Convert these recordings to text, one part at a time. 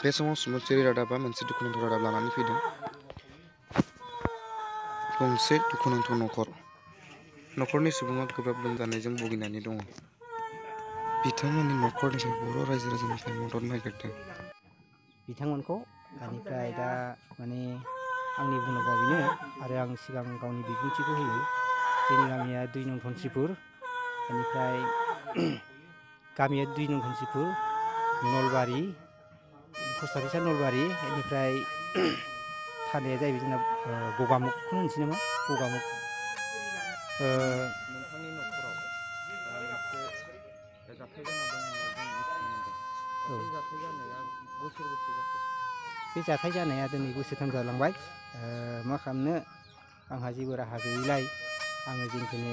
बे समाव सुबुंथियारि रादाबा मोनसे दुखुनांथाव रादाब लानानै फैदों। गंसे दुखुनांथाव नखरनि सुबुङा गोब्राब लोमजानायजों भुगिनानै दङ। बिथांमोननि नखरनिफ्राय बर' रायजो राजानिफ्राय मदद नागिरदों। बिथांमोनखौ बेनिफ्राय दा माने आंनि बुंनांगौआ बेनो आरो आं सिगां गावनि बिबुंथिखौ होयो। जोंनि गामिया 2 नं धनस्रिपुर, बेनिफ्राय गामिया 2 नं धनस्रिपुर, नलबारि, पस्ट अफिसआ नलबारि, बेनिफ्राय थानाया जाहैबाय जोंना गगामुगखौनो होनसै नामा? गगामुग। नोंथांनि नखराव मोनसे जाथाय जाना दं होननानै जों मिथिनो मोनदों। बे जाथाय जानाया बोसोरबेसे जाखो? बे जाथाय जानाया दिनै बोसोरथाम जालांबाय। मा खालामनो आंहा जेबो राहा गैयैलाय आङो जेखुनु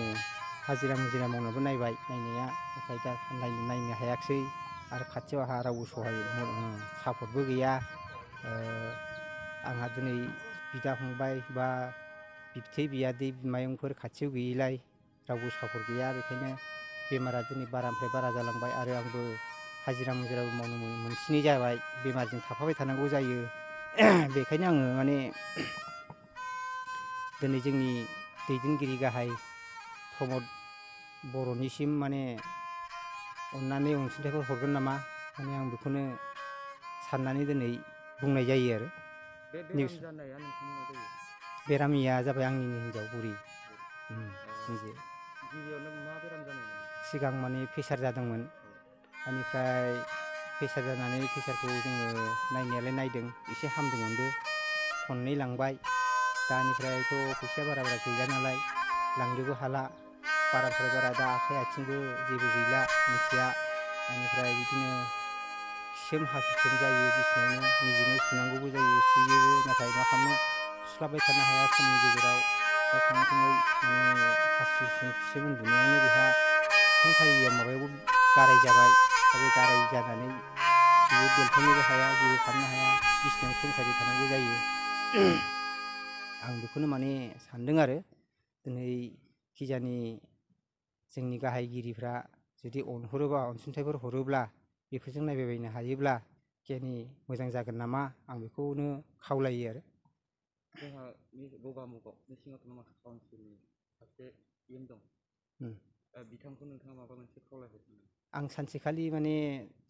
हाजिरा मुजिरा मावनाबो नायबाय नायनाया, नाथाय दा नायनो हायाखिसै आरो खाथियाव आंहा रावबो सहाय सापर्टबो गैया। आंहा दिनै बिदा फंबाय बा बिबथै बियादै बिमायंफोर खाथियाव गैयैलाय रावबो सापर्ट गैया। बेखायनो बेमारा दिनै बारानिफ्राय बारा जालांबाय आरो आंबो हाजिरा मुजिराबो मावनो मोनसिनै जाबाय, बेमारजों थाफाबाय थानांगौ जायो। बेखायनो आङो माने दिनै जोंनि दैदेनगिरि गाहाय प्रमद बर'निसिम माने अननानै अनसुंथाइफोर हरगोन नामा, माने आं बेखौनो साननानै दिनै बुंनाय जायो आरो। बे बेराम जानाया नोंथांमोना जायो? बेरामिया जाबाय आंनिनो हिनजाव बुरि। गिबियावनो मा बेराम जानायमोन? सिगां माने प्रेसार जादोंमोन। बेनिफ्राय प्रेसार जानानै प्रेसारखौ जोङो नायनायालाय नायदों, एसे हामदोंमोनबो, खननै लांबाय। दानिफ्रायथ' फैसाया बारा गैला नालाय लांनोबो हाला। बारानिफ्राय बारा दा आखाइ आथिंबो जेबो गैला मिथिया। बेनिफ्राय बिदिनो खिसोम हासुसोम जायो बिसिनायावनो, निजेनो सुनांगौबो जायो, सुयोबो, नाथाय मा खालामनो सुस्लाबबाय थानो हाया समनि गेजेराव। दा थाङै थुङै माने हासुसोम खिसोम उन्दुनायावनो बेहा सिखांथारिया माबायावबो गाराय जाबाय। दा बे गाराय जानानै बियो बेलथायनोबो हाया, जेबो खालामनो हाया, बिसिनायाव खेंसारि थानांगौ जायो। आं बेखौनो माने सानदों आरो दिनै खिजानि जोंनि गाहायगिरिफ्रा जुदि अनहरोबा, अनसुंथाइफोर हरोब्ला, बेफोरजों नायबायबायनो हायोब्ला खिजानि मोजां जागोन नामा, आं बेखौनो खावलायो आरो। जोंहा गगामुगाव सिङाव माखासे काउन्सिलनि सासे एम दं। बिथांखौ नोंथाङा माबा मोनसे खावलायहरदों? आं सानसेखालि माने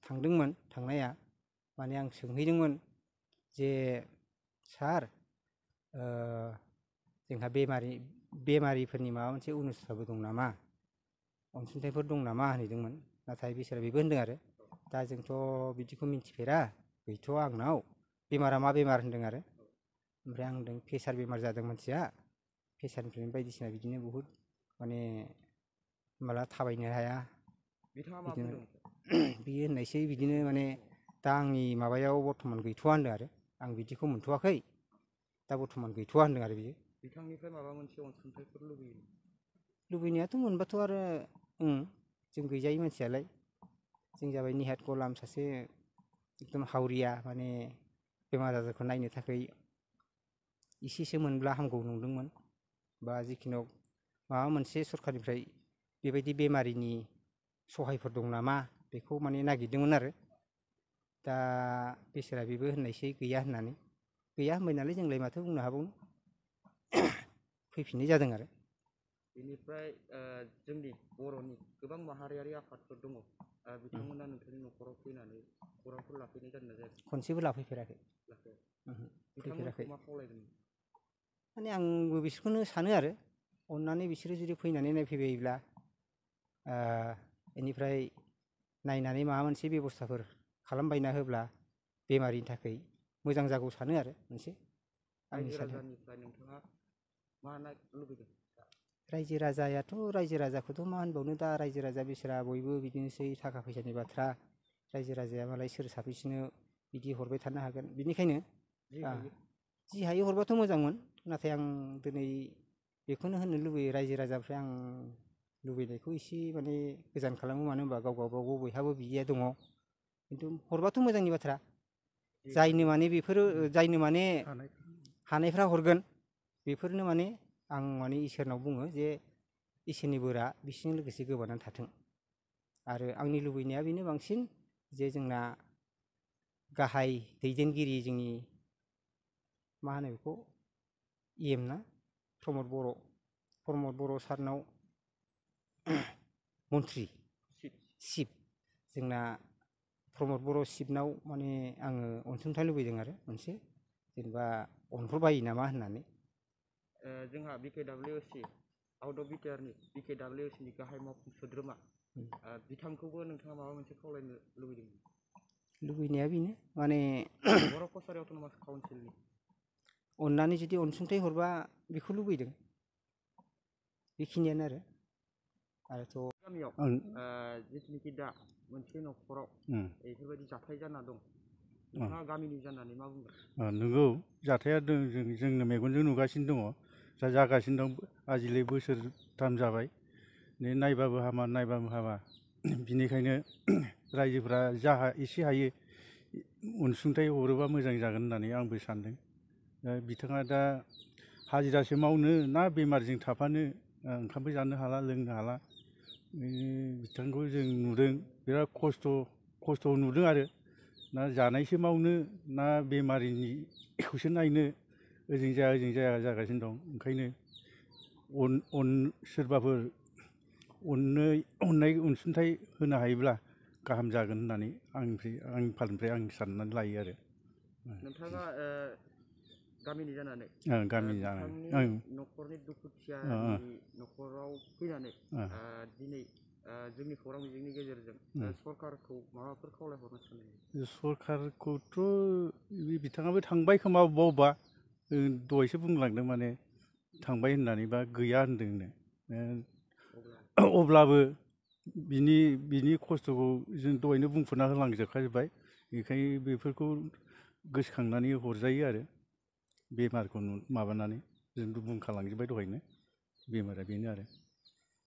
थांदोंमोन थांनाया, माने आं सोंहैदोंमोन जे सार जोंहा बेमारिफोरनि माबा मोनसे अनुस्थानबो दं नामा, अनसुंथाइफोर दं नामा होनहैदोंमोन। नाथाय बिसोरो बेबो होनदों आरो दा जोंथ' बिदिखौ मिन्थिफेरा, गैथ'वा आंनाव, बेमारा मा बेमार होनदों आरो। ओमफ्राय आं होनदों प्रेसार बेमार जादों मानसिया, प्रेसारनिफ्रायनो बायदिसिना बिदिनो बहुद माने माला थाबायनो हाया, बिथाङा मा बिदिनो बुंदों? बियो होननायसै बिदिनो माने दा आंनि माबायाव बर्थमान गैथ'वा होनदों आरो, आं बिदिखौ मोनथ'वाखै, दा बर्थमान गैथ'वा होनदों आरो बियो। बिथांनिफ्राय माबा मोनसे अनसुंथाइफोर लुबैयो? लुबैनायाथ' मोनबाथ' आरो जों गैजायै मानसियालाय, जों जाबाय निहाथ गलाम, सासे एकदम हावरिया, माने बेमार आजारखौ नायनो थाखाय एसेसो मोनब्ला हामगौ नंदोंमोन। बा जिखुनु माबा मोनसे सरखारनिफ्राय बेबायदि बेमारिनि सहायफोर दं नामा, बेखौ माने नागिरदोंमोन आरो। दा बेसोरा बेबो होननायसै गैया होननानै। गैया होनबाय नालाय जोंलाय माथो बुंनो हाबावनो, फैफिननाय जादों आरो। बेनिफ्राय जोंनि बर'नि गोबां माहारियारि आफादफोर दङ, बिथांमोना नोंथांनि न'खराव फैनानै खौरांफोर लाफैनाय जादोंना जायाखै? खनसेबो लाफैफेराखै। बिथांमोनखौ मा खावलायदों? माने आंबो बिसोरखौनो सानो आरो, अननानै बिसोरो जुदि फैनानै नायफैबायोब्ला, बेनिफ्राय नायनानै माबा मोनसे बेब'स्थाफोर खालामबायना होब्ला बेमारिनि थाखाय मोजां जागौ सानो आरो मोनसे। रायजो राजानिफ्राय नोंथाङा मा लुबैदों? रायजो राजाखौथ' मा होनबावनो, दा रायजो राजा बिसोरा बयबो बिदिनोसै, थाखा फैसानि बाथ्रा, रायजो राजाया मालाय सोर साफैसोनो बिदि हरबाय थानो हागोन। बिनिखायनो जि हायो हरबाथ' मोजांमोन, नाथाय आं दिनै बेखौनो होननो लुबैयो रायजो राजानिफ्राय आं लुबैनायखौ एसे माने गोजान खालामो। मानो होनबा गाव गावबागाव बयहाबो बिदिया दङ, खिन्थु हरबाथ' मोजांनि बाथ्रा। जायनो माने बेफोरो जायनो माने हानायफ्रा हरगोन, बेफोरनो माने आं माने इसोरनाव बुङो जे इसोरनि बोरा बिसोरजों लोगोसे गोबानानै थाथों। आरो आंनि लुबैनाया बेनो बांसिन जे जोंना गाहाय दैदेनगिरि जोंनि मा होनो बेखौ EM ना प्रमद बर' सारनाव मन्त्रि चिफ जोंना प्रमद बर' चिफनाव माने आङो अनसुंथाइ लुबैदों आरो मोनसे जेनेबा अनहरबायो नामा होननानै जोंहा BKWC आउट अफ बिटिआरनि BKWC नि गाहाय मावफुं सोद्रोमा बिथांखौबो नोंथाङा माबा मोनसे खावलायनो लुबैदों? लुबैनाया बेनो माने बर' कसारि अट'नमास काउन्सिलनि अननानै जुदि अनसुंथाइ हरबा बेखौ लुबैदों बेखिनियानो आरोथ' गामियाव जिथुनिखि दा मोनसे न'खराव बेफोरबायदि जाथाय जाना दं नोंथाङा गामिनि जानानै मा बुंगोन? नंगौ जाथाया जोंनो मेगनजों नुगासिनो दङ जागासिनो दं आजिले बोसोरथाम जाबाय नायबाबो हामा नायबाबो हामा बिनिखायनो रायजोफ्रा जा एसे हायो अनसुंथाइ हरोबा मोजां जागोन होननानै आंबो सानदों बिथाङा दा हाजिरासो मावनो ना बेमारजों थाफानो ओंखामबो जानो हाला लोंनो हाला बिथांखौ जों नुदों बिराद खस्थ' नुदों आरो ना जानायसो मावनो ना बेमारिनिखौसो नायनो ओजों जाया जागासिनो दं ओंखायनो सोरबाफोर अननाय अनसुंथाइ होनो हायोब्ला गाहाम जागोन होननानै आंनि फारनिफ्राय आं साननानै लायो आरो नोंथाङा गामिनि जानानै बिथांनि न'खरनि दुखुथियानि न'खराव फैनानै दिनै जोंनि खौरां बिजोंनि गेजेरजों सरकारखौ माबाफोर खावलायहरनो सानो? सरकारखौथ' बिथाङाबो थांबाय खोमा बबेबा दहायसो बुंलांदों माने थांबाय होननानै बा गैया होनदोंनो अब्लाबो बिनि खस्थ'खौ जों दहायनो बुंफोरना होलांजोबखाजोब्बाय बेखायनो बेफोरखौ गोसोखांनानै हरजायो आरो बेमारखौ माबानानै जों बुंखालांजोब्बाय दहायनो बेमारा बेनो आरो